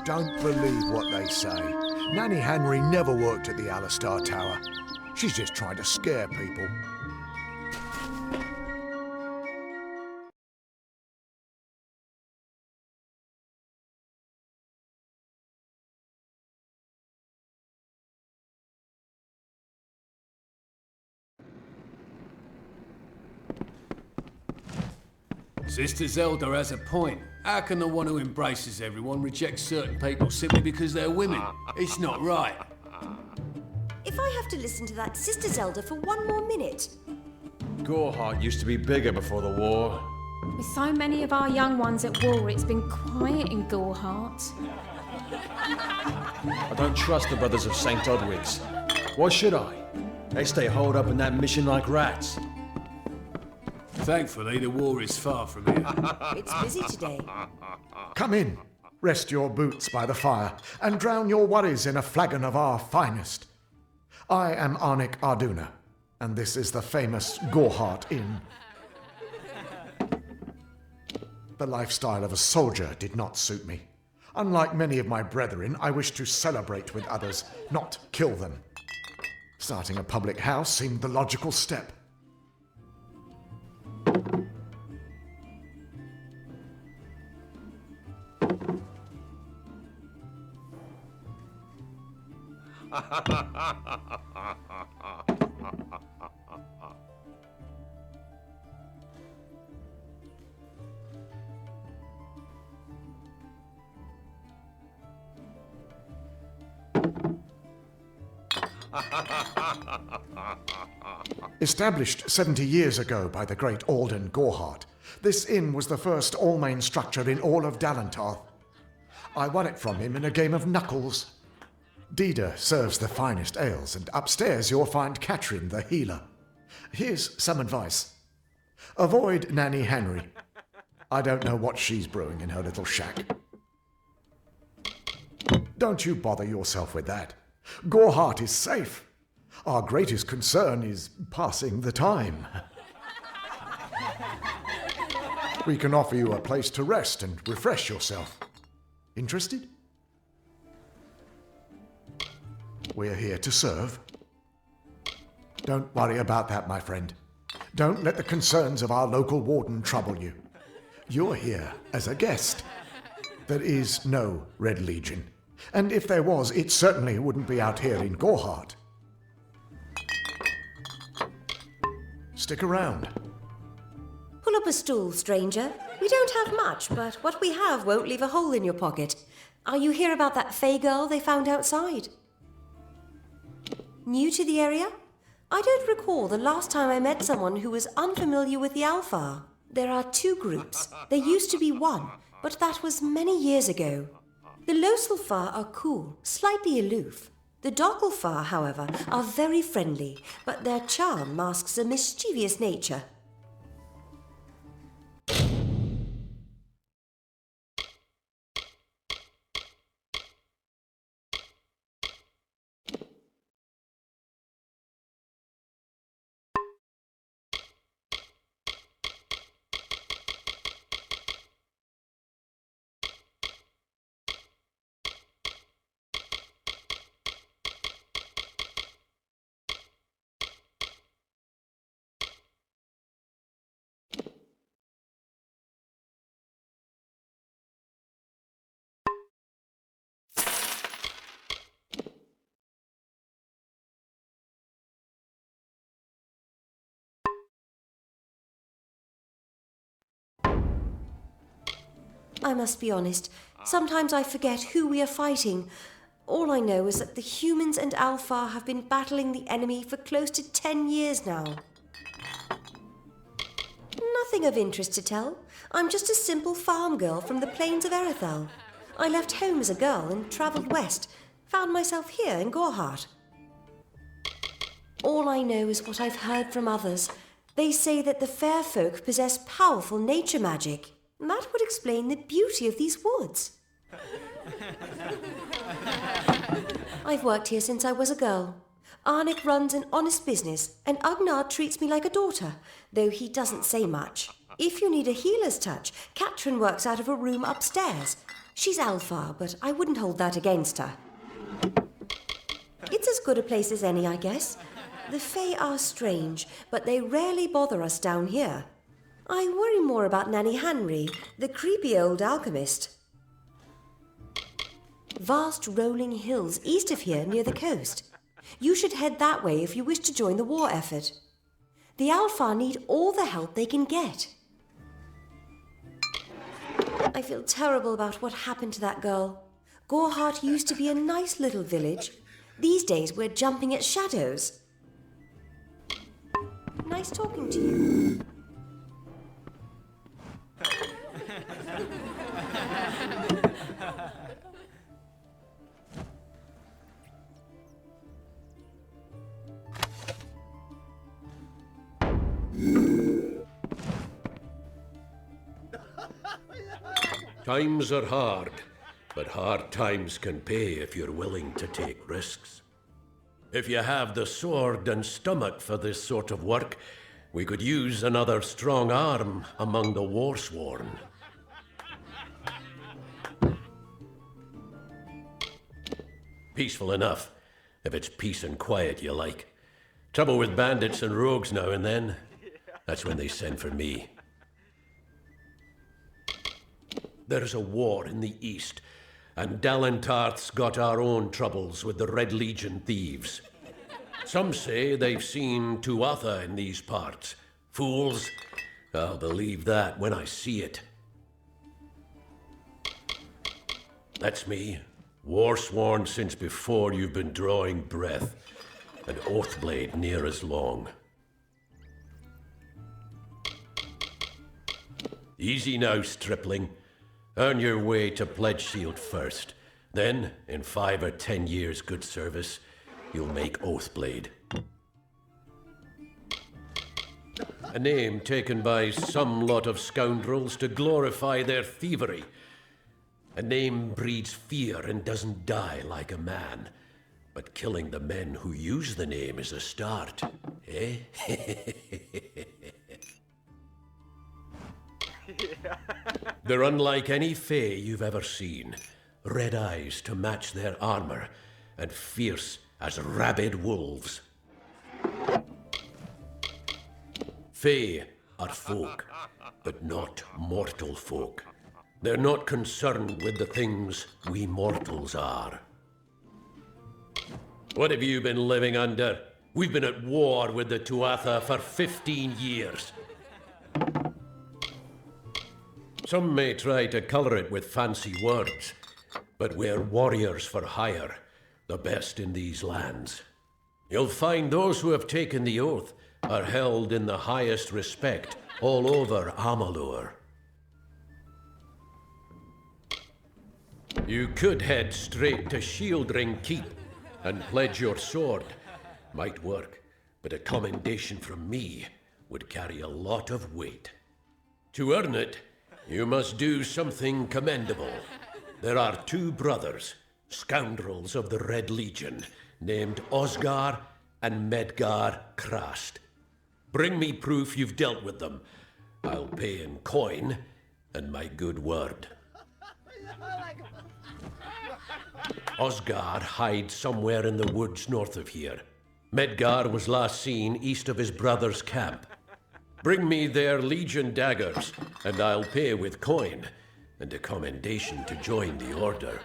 Don't believe what they say. Nanny Henry never worked at the Alistar Tower. She's just trying to scare people. Sister Zelda has a point. How can the one who embraces everyone reject certain people simply because they're women? It's not right. If I have to listen to that Sister Zelda for one more minute... Goreheart used to be bigger before the war. With so many of our young ones at war, it's been quiet in Goreheart. I don't trust the Brothers of St. Odwig's. Why should I? They stay holed up in that mission like rats. Thankfully, the war is far from here. It's busy today. Come in, rest your boots by the fire, and drown your worries in a flagon of our finest. I am Arnik Arduna, and this is the famous Goreheart Inn. The lifestyle of a soldier did not suit me. Unlike many of my brethren, I wish to celebrate with others, not kill them. Starting a public house seemed the logical step. Established 70 years ago by the great Alden Goreheart, this inn was the first all-main structure in all of Dalantarth. I won it from him in a game of knuckles. Dida serves the finest ales, and upstairs you'll find Catherine the healer. Here's some advice. Avoid Nanny Henry. I don't know what she's brewing in her little shack. Don't you bother yourself with that. Goreheart is safe. Our greatest concern is passing the time. We can offer you a place to rest and refresh yourself. Interested? We're here to serve. Don't worry about that, my friend. Don't let the concerns of our local warden trouble you. You're here as a guest. There is no Red Legion. And if there was, it certainly wouldn't be out here in Goreheart. Stick around. Pull up a stool, stranger. We don't have much, but what we have won't leave a hole in your pocket. Are you here about that Fey girl they found outside? New to the area? I don't recall the last time I met someone who was unfamiliar with the Alfar. There are two groups. There used to be one, but that was many years ago. The Loselfar are cool, slightly aloof. The Dockelfar, however, are very friendly, but their charm masks a mischievous nature. I must be honest, sometimes I forget who we are fighting. All I know is that the humans and Alfar have been battling the enemy for close to 10 years now. Nothing of interest to tell. I'm just a simple farm girl from the plains of Erethel. I left home as a girl and travelled west. Found myself here in Goreheart. All I know is what I've heard from others. They say that the fair folk possess powerful nature magic. That would explain the beauty of these woods. I've worked here since I was a girl. Arnik runs an honest business, and Ugnard treats me like a daughter, though he doesn't say much. If you need a healer's touch, Katrin works out of a room upstairs. She's Alpha, but I wouldn't hold that against her. It's as good a place as any, I guess. The Fae are strange, but they rarely bother us down here. I worry more about Nanny Henry, the creepy old alchemist. Vast rolling hills east of here near the coast. You should head that way if you wish to join the war effort. The Alpha need all the help they can get. I feel terrible about what happened to that girl. Gorhart used to be a nice little village. These days we're jumping at shadows. Nice talking to you. Times are hard, but hard times can pay if you're willing to take risks. If you have the sword and stomach for this sort of work, we could use another strong arm among the warsworn. Peaceful enough, if it's peace and quiet you like. Trouble with bandits and rogues now and then, that's when they send for me. There's a war in the east, and Dalentarth's got our own troubles with the Red Legion thieves. Some say they've seen Tuatha in these parts. Fools, I'll believe that when I see it. That's me, war-sworn since before you've been drawing breath, an oathblade near as long. Easy now, stripling. Earn your way to Pledge Shield first. Then, in 5 or 10 years' good service, you'll make Oathblade. A name taken by some lot of scoundrels to glorify their thievery. A name breeds fear and doesn't die like a man. But killing the men who use the name is a start, eh? They're unlike any Fae you've ever seen. Red eyes to match their armor, and fierce as rabid wolves. Fae are folk, but not mortal folk. They're not concerned with the things we mortals are. What have you been living under? We've been at war with the Tuatha for 15 years. Some may try to color it with fancy words, but we're warriors for hire, the best in these lands. You'll find those who have taken the oath are held in the highest respect all over Amalur. You could head straight to Shieldring Keep and pledge your sword. Might work, but a commendation from me would carry a lot of weight. To earn it, you must do something commendable. There are 2 brothers, scoundrels of the Red Legion, named Osgar and Medgar Krast. Bring me proof you've dealt with them. I'll pay in coin and my good word. Osgar hides somewhere in the woods north of here. Medgar was last seen east of his brother's camp. Bring me their Legion daggers, and I'll pay with coin, and a commendation to join the order.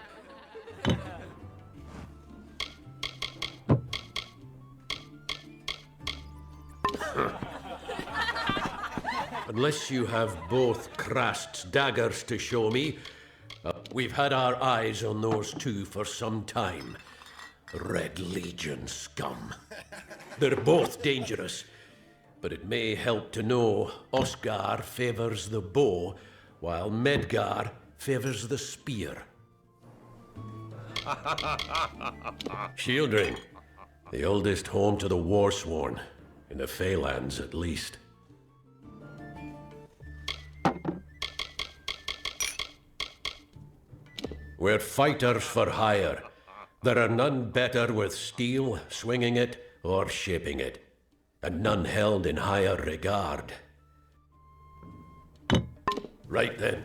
Unless you have both Krast's daggers to show me, we've had our eyes on those 2 for some time. Red Legion scum. They're both dangerous. But it may help to know Oscar favors the bow, while Medgar favors the spear. Shieldring, the oldest home to the Warsworn, in the Feylands at least. We're fighters for hire. There are none better with steel, swinging it, or shaping it. And none held in higher regard. Right then.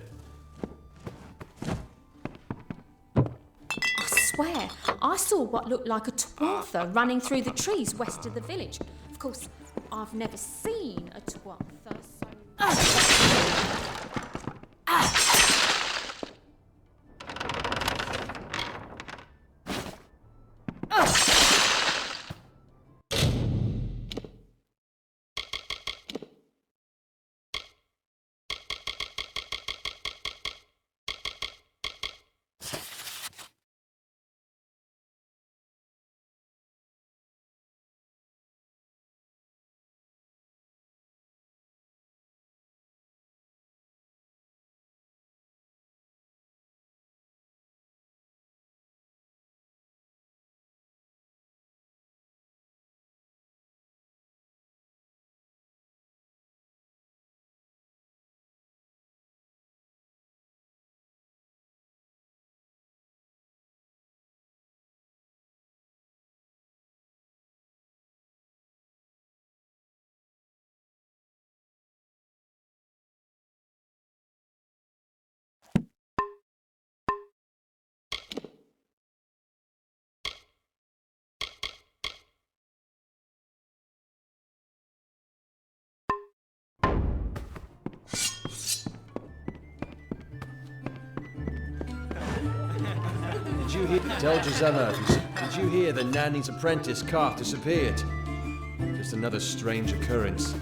swear I saw what looked like a Tuatha running through the trees west of the village. Of course, I've never seen a Tuatha, so... Did you hear? Tell Gisela, did you hear the Nanny's apprentice calf disappeared? Just another strange occurrence.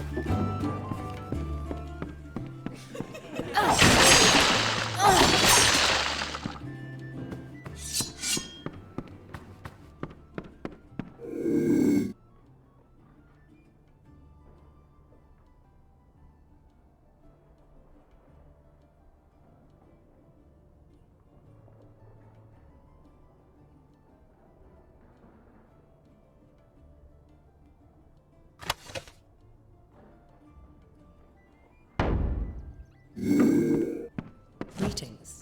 Greetings.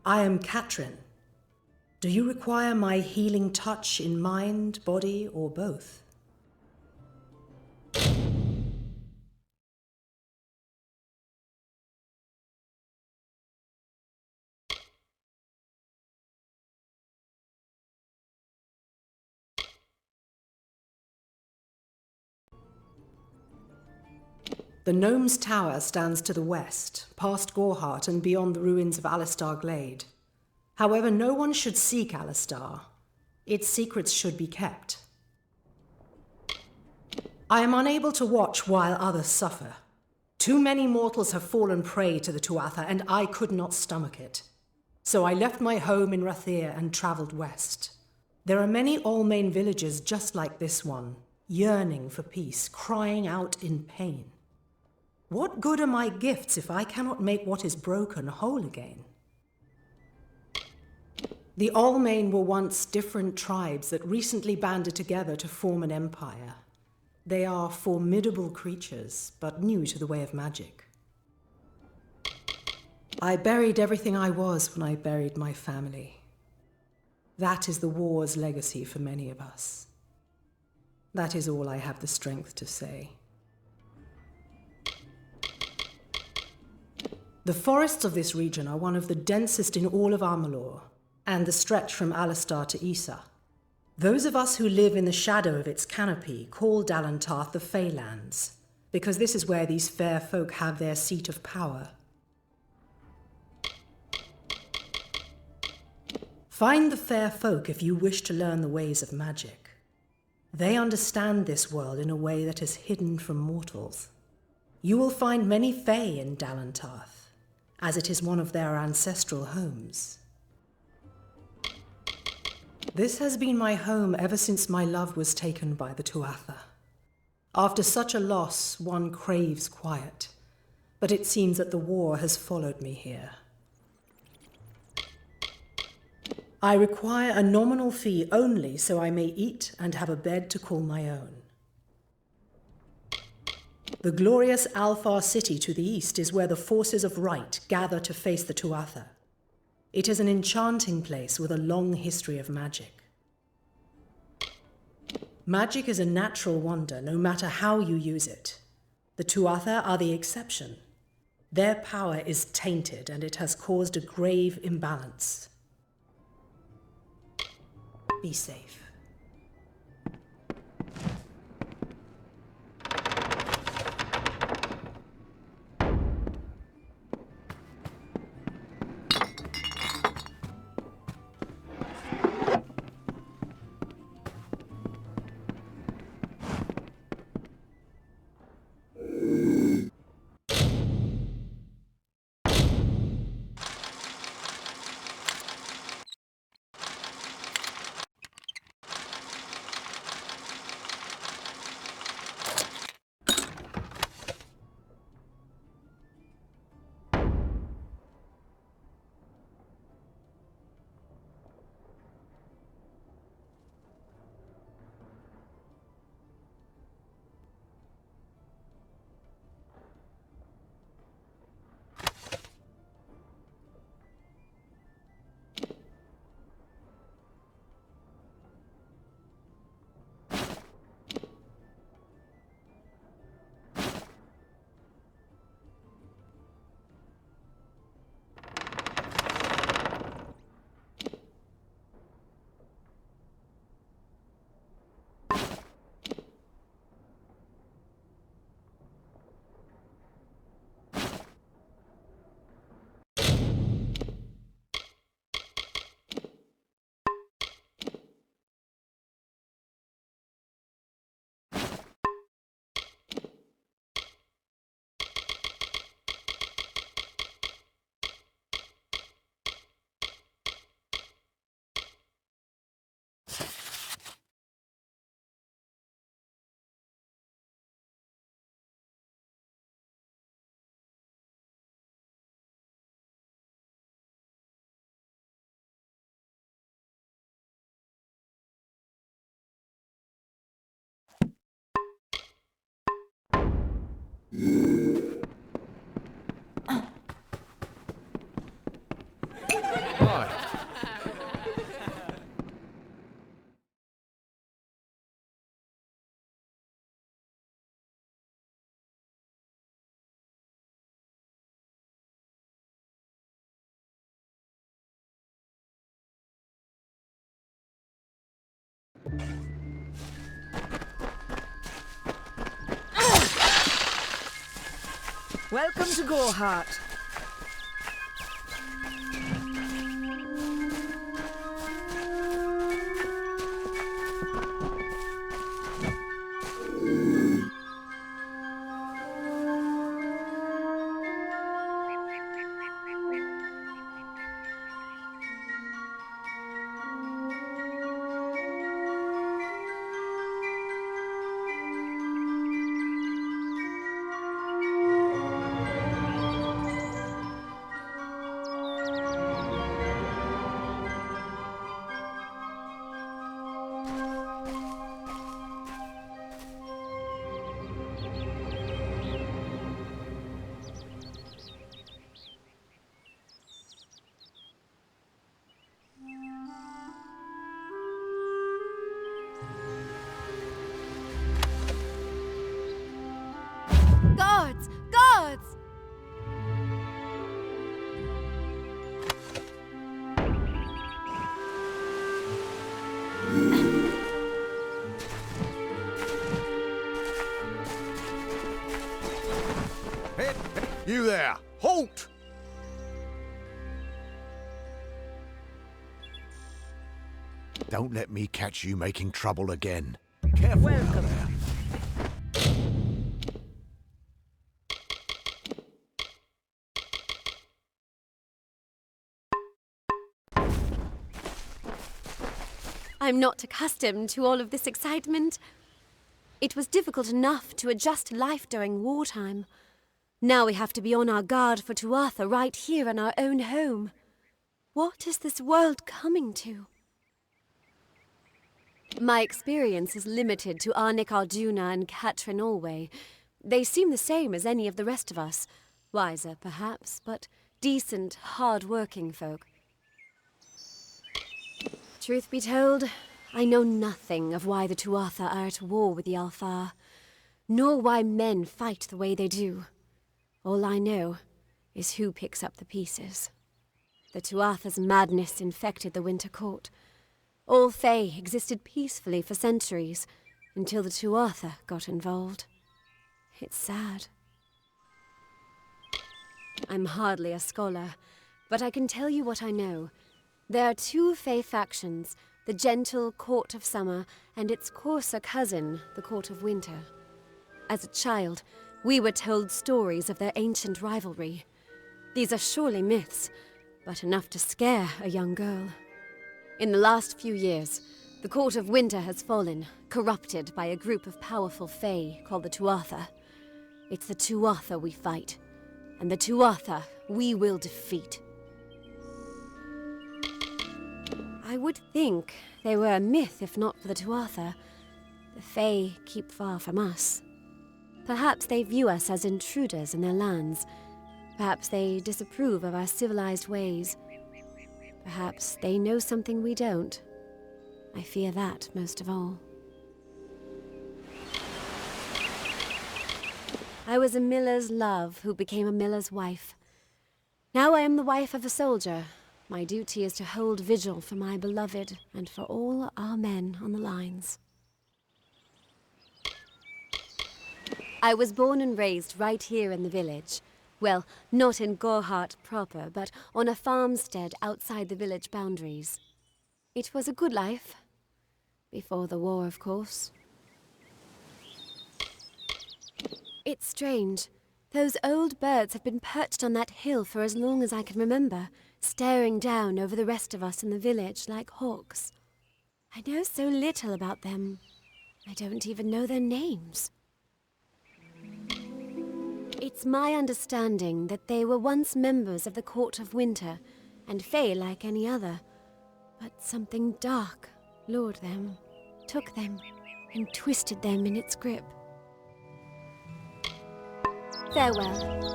I am Katrin. Do you require my healing touch in mind, body, or both? The Gnome's Tower stands to the west, past Gorhart and beyond the ruins of Alistar Glade. However, no one should seek Alistar. Its secrets should be kept. I am unable to watch while others suffer. Too many mortals have fallen prey to the Tuatha, and I could not stomach it. So I left my home in Rathir and travelled west. There are many Almain villages just like this one, yearning for peace, crying out in pain. What good are my gifts if I cannot make what is broken whole again? The Almain were once different tribes that recently banded together to form an empire. They are formidable creatures, but new to the way of magic. I buried everything I was when I buried my family. That is the war's legacy for many of us. That is all I have the strength to say. The forests of this region are one of the densest in all of Amalur, and the stretch from Alistar to Issa. Those of us who live in the shadow of its canopy call Dalantarth the Feylands, because this is where these fair folk have their seat of power. Find the fair folk if you wish to learn the ways of magic. They understand this world in a way that is hidden from mortals. You will find many Fey in Dalantarth, as it is one of their ancestral homes. This has been my home ever since my love was taken by the Tuatha. After such a loss, one craves quiet, but it seems that the war has followed me here. I require a nominal fee only so I may eat and have a bed to call my own. The glorious Alfar city to the east is where the forces of right gather to face the Tuatha. It is an enchanting place with a long history of magic. Magic is a natural wonder, no matter how you use it. The Tuatha are the exception. Their power is tainted, and it has caused a grave imbalance. Be safe. Hi. Welcome to Goreheart. Guards! Guards! Hey, you there! Halt! Don't let me catch you making trouble again. Careful now Welcome. there. I'm not accustomed to all of this excitement. It was difficult enough to adjust to life during wartime. Now we have to be on our guard for Tuatha right here in our own home. What is this world coming to? My experience is limited to Arnik Arduna and Catrin Alway. They seem the same as any of the rest of us. Wiser, perhaps, but decent, hard-working folk. Truth be told, I know nothing of why the Tuatha are at war with the Alfar, nor why men fight the way they do. All I know is who picks up the pieces. The Tuatha's madness infected the Winter Court. All Fae existed peacefully for centuries, until the Tuatha got involved. It's sad. I'm hardly a scholar, but I can tell you what I know. There are two Fae factions, the gentle Court of Summer and its coarser cousin, the Court of Winter. As a child, we were told stories of their ancient rivalry. These are surely myths, but enough to scare a young girl. In the last few years, the Court of Winter has fallen, corrupted by a group of powerful Fae called the Tuatha. It's the Tuatha we fight, and the Tuatha we will defeat. I would think they were a myth if not for the Tuatha. The Fae keep far from us. Perhaps they view us as intruders in their lands. Perhaps they disapprove of our civilized ways. Perhaps they know something we don't. I fear that most of all. I was a miller's love who became a miller's wife. Now I am the wife of a soldier. My duty is to hold vigil for my beloved and for all our men on the lines. I was born and raised right here in the village. Well, not in Gorhart proper, but on a farmstead outside the village boundaries. It was a good life. Before the war, of course. It's strange. Those old birds have been perched on that hill for as long as I can remember, staring down over the rest of us in the village like hawks. I know so little about them. I don't even know their names. It's my understanding that they were once members of the Court of Winter, and Fae like any other. But something dark lured them, took them, and twisted them in its grip. Farewell.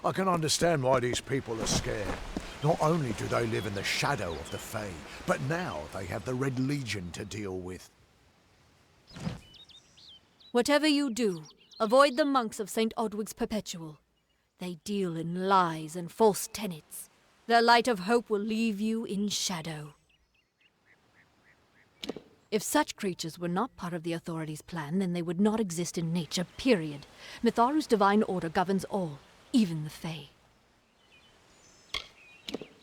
I can understand why these people are scared. Not only do they live in the shadow of the Fae, but now they have the Red Legion to deal with. Whatever you do, avoid the monks of St. Odwig's Perpetual. They deal in lies and false tenets. Their light of hope will leave you in shadow. If such creatures were not part of the authorities' plan, then they would not exist in nature, period. Mitharu's divine order governs all, even the Fae.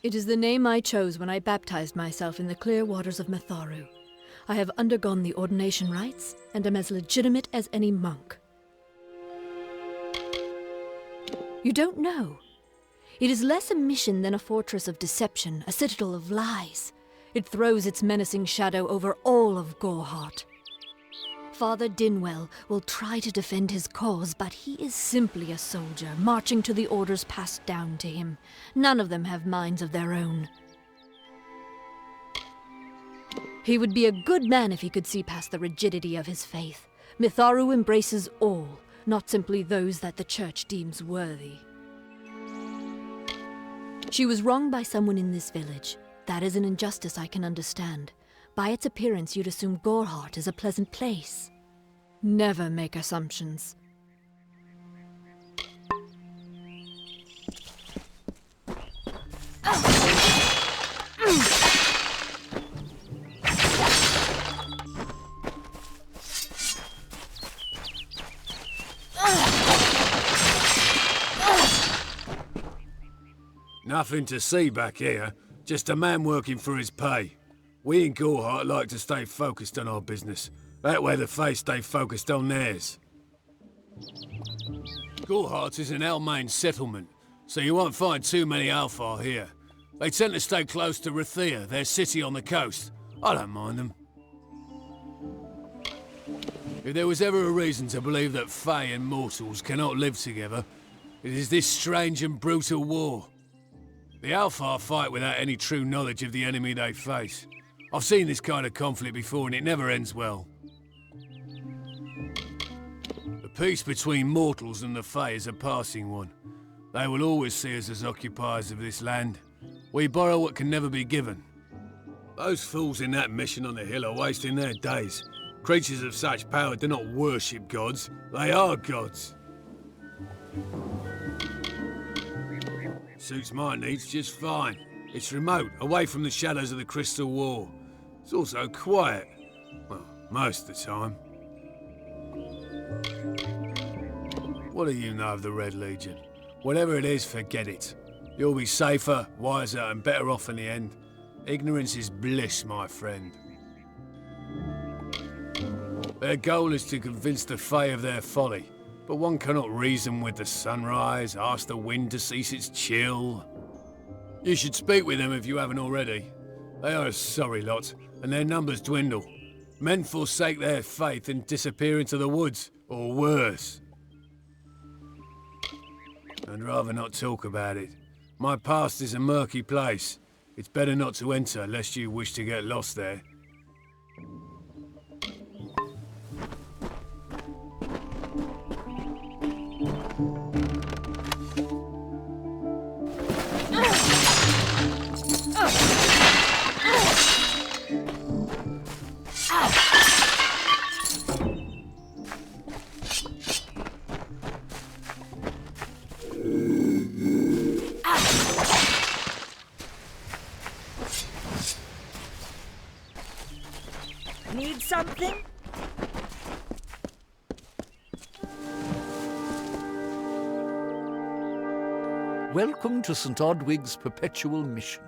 It is the name I chose when I baptized myself in the clear waters of Mitharu. I have undergone the ordination rites, and am as legitimate as any monk. You don't know. It is less a mission than a fortress of deception, a citadel of lies. It throws its menacing shadow over all of Gorhart. Father Dinwell will try to defend his cause, but he is simply a soldier, marching to the orders passed down to him. None of them have minds of their own. He would be a good man if he could see past the rigidity of his faith. Mitharu embraces all, not simply those that the Church deems worthy. She was wronged by someone in this village. That is an injustice I can understand. By its appearance, you'd assume Gorhart is a pleasant place. Never make assumptions. Nothing to see back here. Just a man working for his pay. We in Gorhart like to stay focused on our business. That way the Fae stay focused on theirs. Gorhart is an Almain settlement, so you won't find too many Alfar here. They tend to stay close to Rathia, their city on the coast. I don't mind them. If there was ever a reason to believe that Fae and mortals cannot live together, it is this strange and brutal war. The Alfar fight without any true knowledge of the enemy they face. I've seen this kind of conflict before and it never ends well. The peace between mortals and the Fae is a passing one. They will always see us as occupiers of this land. We borrow what can never be given. Those fools in that mission on the hill are wasting their days. Creatures of such power do not worship gods. They are gods. Suits my needs just fine. It's remote, away from the shadows of the Crystal Wall. It's also quiet. Well, most of the time. What do you know of the Red Legion? Whatever it is, forget it. You'll be safer, wiser, and better off in the end. Ignorance is bliss, my friend. Their goal is to convince the Fae of their folly, but one cannot reason with the sunrise, ask the wind to cease its chill. You should speak with them if you haven't already. They are a sorry lot, and their numbers dwindle. Men forsake their faith and disappear into the woods, or worse. I'd rather not talk about it. My past is a murky place. It's better not to enter, lest you wish to get lost there. Need something? Welcome to St. Odwig's perpetual mission.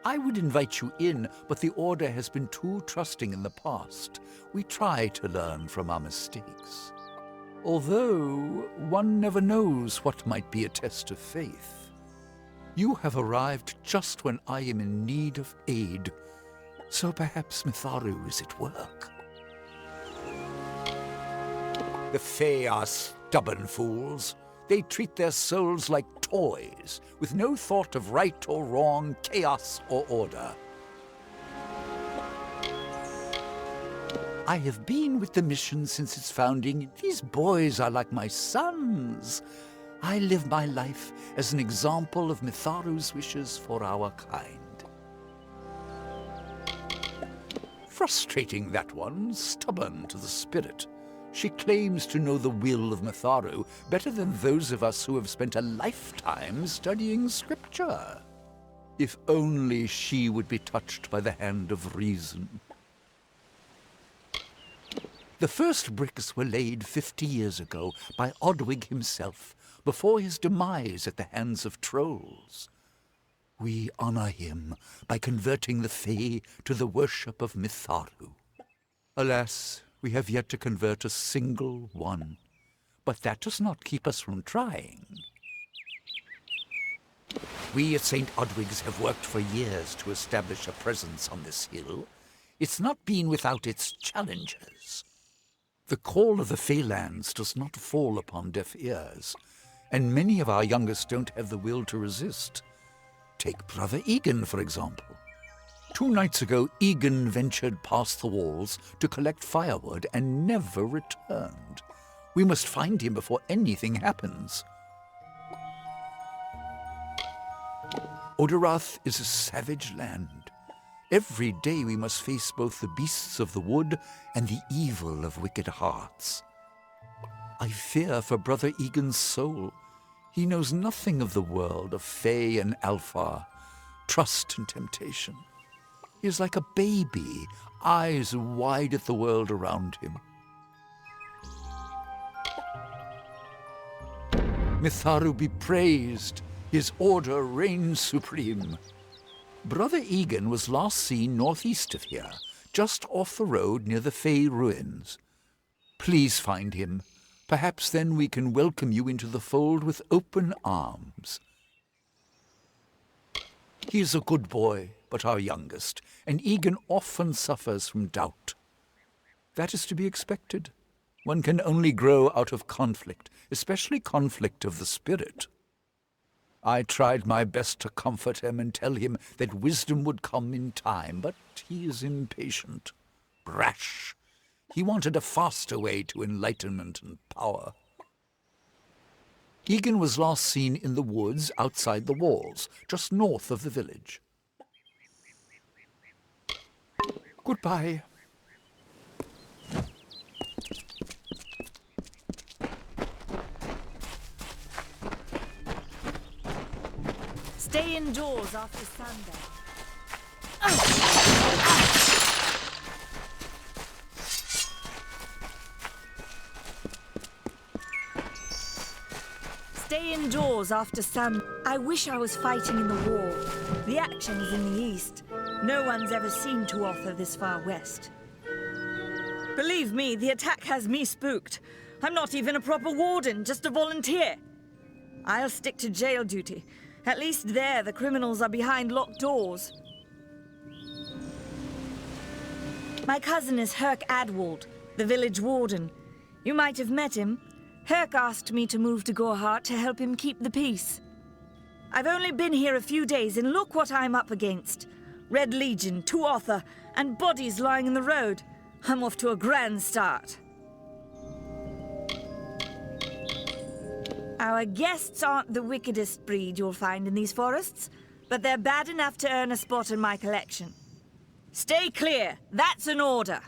I would invite you in, but the Order has been too trusting in the past. We try to learn from our mistakes. Although, one never knows what might be a test of faith. You have arrived just when I am in need of aid, so perhaps Mitharu is at work. The Fae are stubborn fools. They treat their souls like toys, with no thought of right or wrong, chaos or order. I have been with the mission since its founding. These boys are like my sons. I live my life as an example of Mitharu's wishes for our kind. Frustrating, that one, stubborn to the spirit. She claims to know the will of Mitharu better than those of us who have spent a lifetime studying scripture. If only she would be touched by the hand of reason. The first bricks were laid 50 years ago by Odwig himself, before his demise at the hands of trolls. We honor him by converting the Fae to the worship of Mitharu. Alas, we have yet to convert a single one, but that does not keep us from trying. We at St. Odwig's have worked for years to establish a presence on this hill. It's not been without its challenges. The call of the Faelands does not fall upon deaf ears, and many of our youngest don't have the will to resist. Take Brother Egan, for example. 2 nights ago, Egan ventured past the walls to collect firewood and never returned. We must find him before anything happens. Oderath is a savage land. Every day we must face both the beasts of the wood and the evil of wicked hearts. I fear for Brother Egan's soul. He knows nothing of the world of Fae and Alfar, trust and temptation. He is like a baby, eyes wide at the world around him. Mitharu be praised, his order reigns supreme. Brother Egan was last seen northeast of here, just off the road near the Fae ruins. Please find him. Perhaps then we can welcome you into the fold with open arms. He is a good boy, but our youngest, and Egan often suffers from doubt. That is to be expected. One can only grow out of conflict, especially conflict of the spirit. I tried my best to comfort him and tell him that wisdom would come in time, but he is impatient, brash. He wanted a faster way to enlightenment and power. Egan was last seen in the woods outside the walls, just north of the village. Goodbye. Stay indoors after sundown. Stay indoors after sun. I wish I was fighting in the war. The action is in the east. No one's ever seen Tuatha this far west. Believe me, the attack has me spooked. I'm not even a proper warden, just a volunteer. I'll stick to jail duty. At least there, the criminals are behind locked doors. My cousin is Herc Adwald, the village warden. You might have met him. Herc asked me to move to Gorhart to help him keep the peace. I've only been here a few days, and look what I'm up against. Red Legion, Tuatha, and bodies lying in the road. I'm off to a grand start. Our guests aren't the wickedest breed you'll find in these forests, but they're bad enough to earn a spot in my collection. Stay clear, that's an order.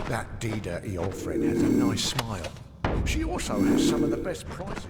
That Dida Eolfred has a nice smile. She also has some of the best prices.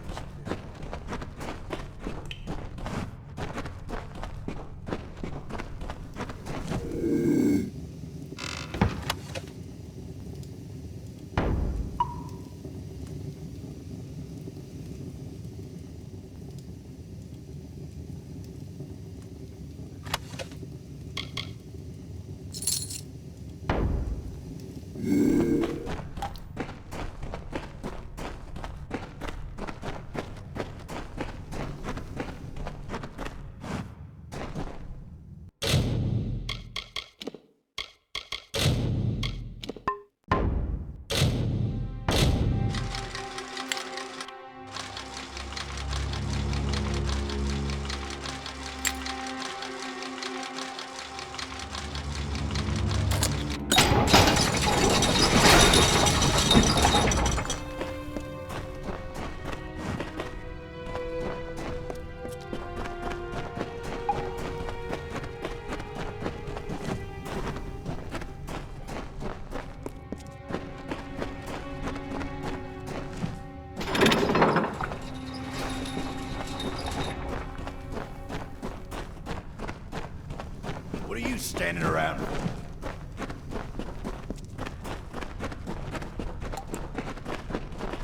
Standing around.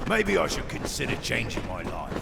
Maybe I should consider changing my life.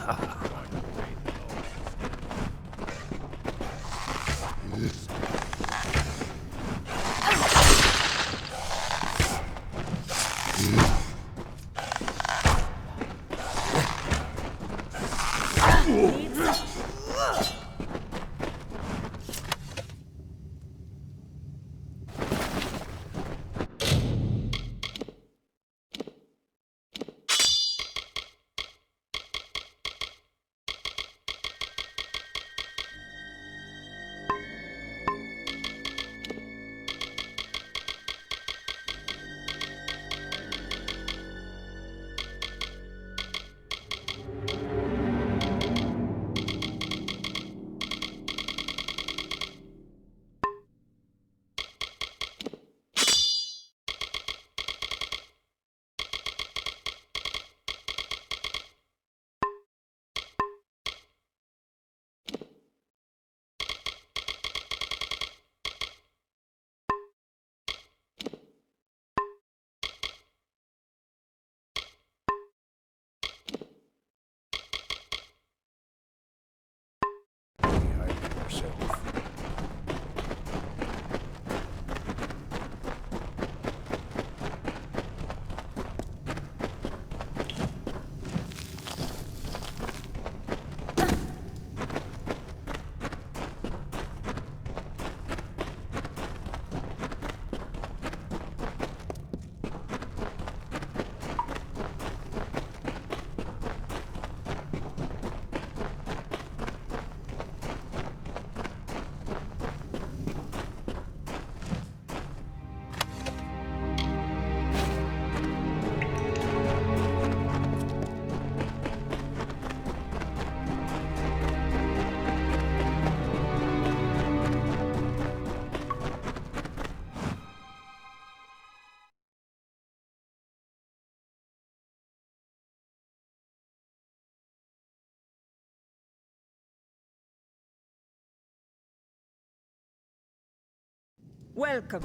Welcome.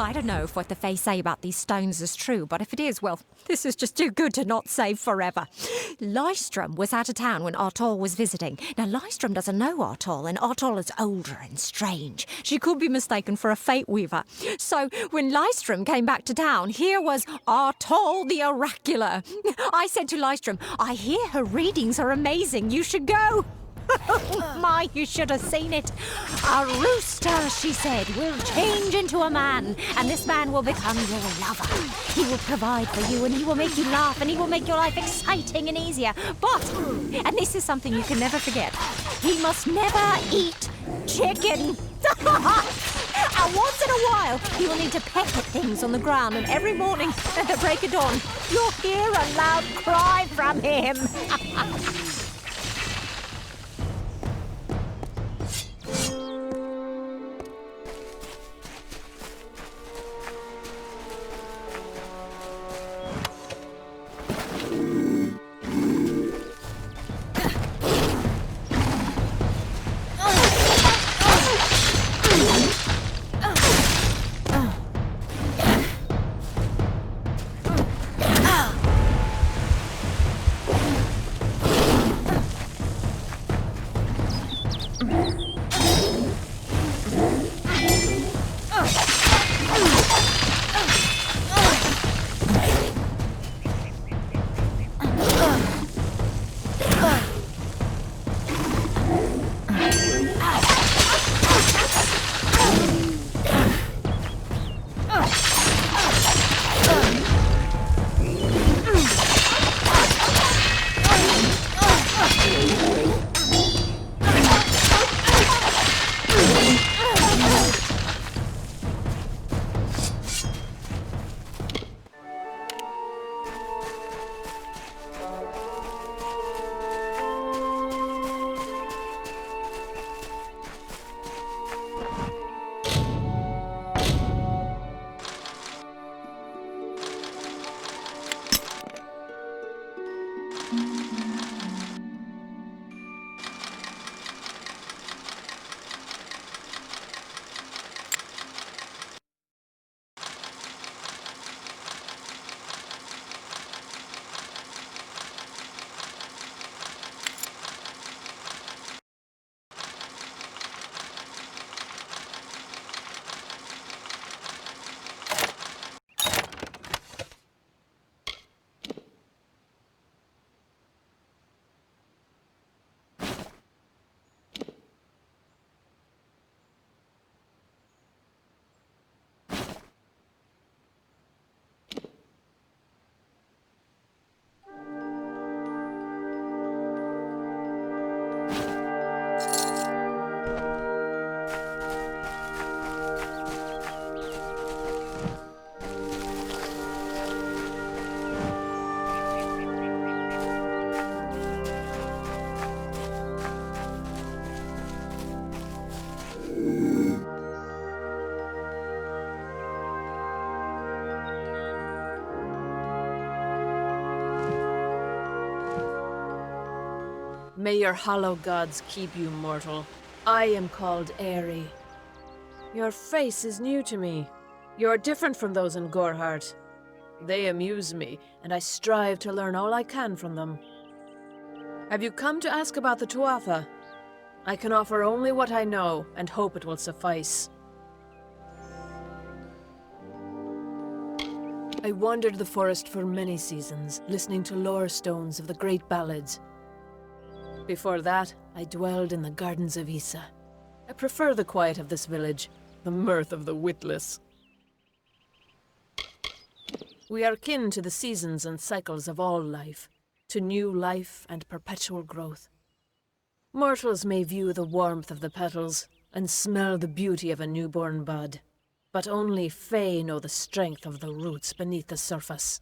I don't know if what the Fae say about these stones is true, but if it is, well, this is just too good to not save forever. Lystrom was out of town when Artol was visiting. Now, Lystrom doesn't know Artol, and Artol is older and strange. She could be mistaken for a fate weaver. So, when Lystrom came back to town, here was Artol the Oracular. I said to Lystrom, I hear her readings are amazing. You should go. My, you should have seen it. A rooster, she said, will change into a man, and this man will become your lover. He will provide for you, and he will make you laugh, and he will make your life exciting and easier. But, and this is something you can never forget, he must never eat chicken. And once in a while, he will need to peck at things on the ground, and every morning at the break of dawn, you'll hear a loud cry from him. May your hollow gods keep you mortal. I am called Aerie. Your face is new to me. You're different from those in Gorhart. They amuse me, and I strive to learn all I can from them. Have you come to ask about the Tuatha? I can offer only what I know, and hope it will suffice. I wandered the forest for many seasons, listening to lore stones of the great ballads. Before that, I dwelled in the gardens of Issa. I prefer the quiet of this village, the mirth of the witless. We are kin to the seasons and cycles of all life, to new life and perpetual growth. Mortals may view the warmth of the petals and smell the beauty of a newborn bud, but only Fae know the strength of the roots beneath the surface.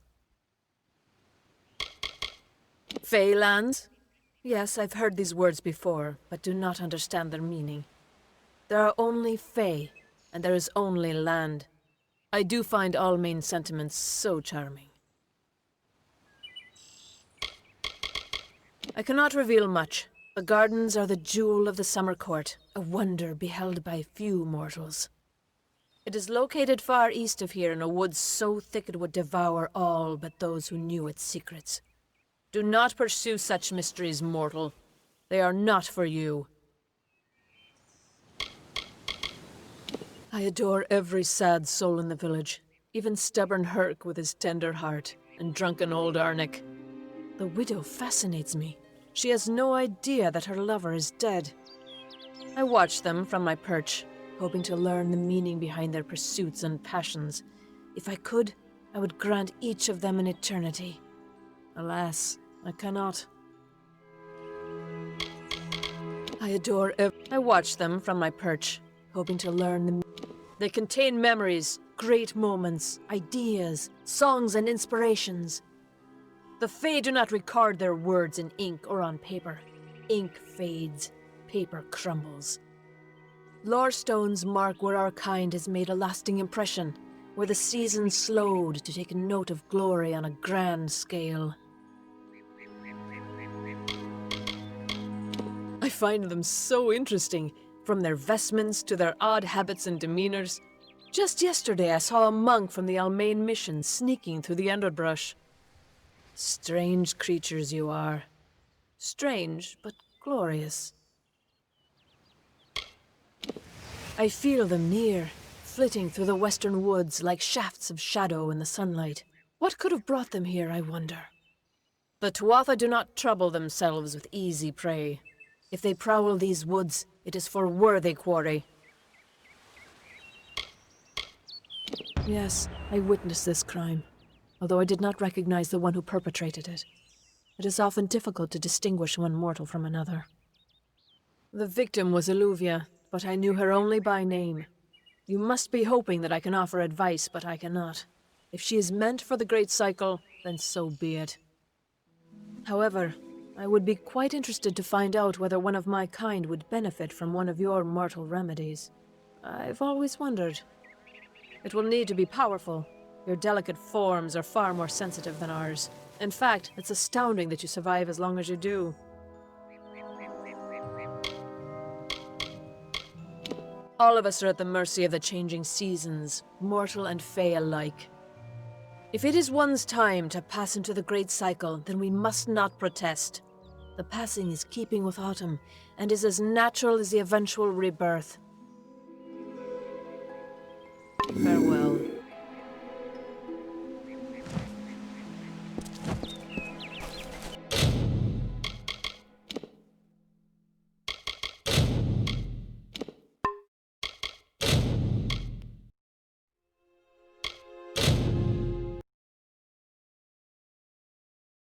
Fae lands? Yes, I've heard these words before, but do not understand their meaning. There are only Fae, and there is only land. I do find Almain's sentiments so charming. I cannot reveal much. The gardens are the jewel of the summer court, a wonder beheld by few mortals. It is located far east of here in a wood so thick it would devour all but those who knew its secrets. Do not pursue such mysteries, mortal. They are not for you. I adore every sad soul in the village, even stubborn Herc with his tender heart, and drunken old Arnick. The widow fascinates me. She has no idea that her lover is dead. I watch them from my perch, hoping to learn the meaning behind their pursuits and passions. If I could, I would grant each of them an eternity. Alas, I cannot. I watch them from my perch, hoping to learn the... They contain memories, great moments, ideas, songs and inspirations. The Fae do not record their words in ink or on paper. Ink fades, paper crumbles. Lore stones mark where our kind has made a lasting impression, where the seasons slowed to take note of glory on a grand scale. I find them so interesting, from their vestments to their odd habits and demeanors. Just yesterday I saw a monk from the Almain mission sneaking through the underbrush. Strange creatures you are. Strange, but glorious. I feel them near, flitting through the western woods like shafts of shadow in the sunlight. What could have brought them here, I wonder? The Tuatha do not trouble themselves with easy prey. If they prowl these woods, it is for worthy quarry. Yes, I witnessed this crime, although I did not recognize the one who perpetrated it. It is often difficult to distinguish one mortal from another. The victim was Illuvia, but I knew her only by name. You must be hoping that I can offer advice, but I cannot. If she is meant for the Great Cycle, then so be it. However, I would be quite interested to find out whether one of my kind would benefit from one of your mortal remedies. I've always wondered. It will need to be powerful. Your delicate forms are far more sensitive than ours. In fact, it's astounding that you survive as long as you do. All of us are at the mercy of the changing seasons, mortal and Fae alike. If it is one's time to pass into the Great Cycle, then we must not protest. The passing is keeping with autumn, and is as natural as the eventual rebirth. Farewell.